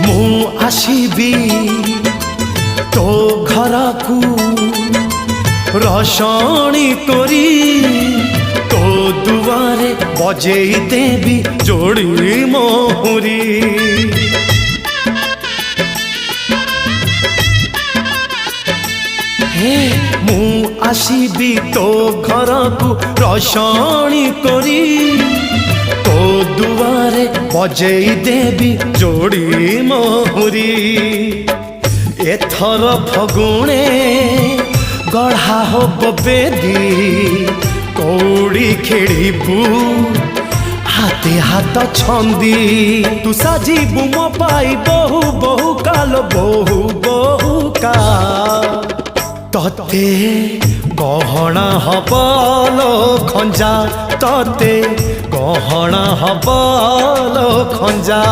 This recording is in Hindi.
मु आसीबी तो घर को रसणी करी तो दुआरे बजेई देवी जोड़ी मोहरी हे मु आसीबी तो घर को रसणी करी तो दुआरे बजेई देवी जोड़ी मोहरी एथर फगुणे गढ़ा हो बेदी कौड़ी खेड़बू हाथे हाथ छंदी तू साजिबू मो पाई बहु बहु काल बहु बहु का तते गहना हबलो खंजा तते गहना हबलो खंजा।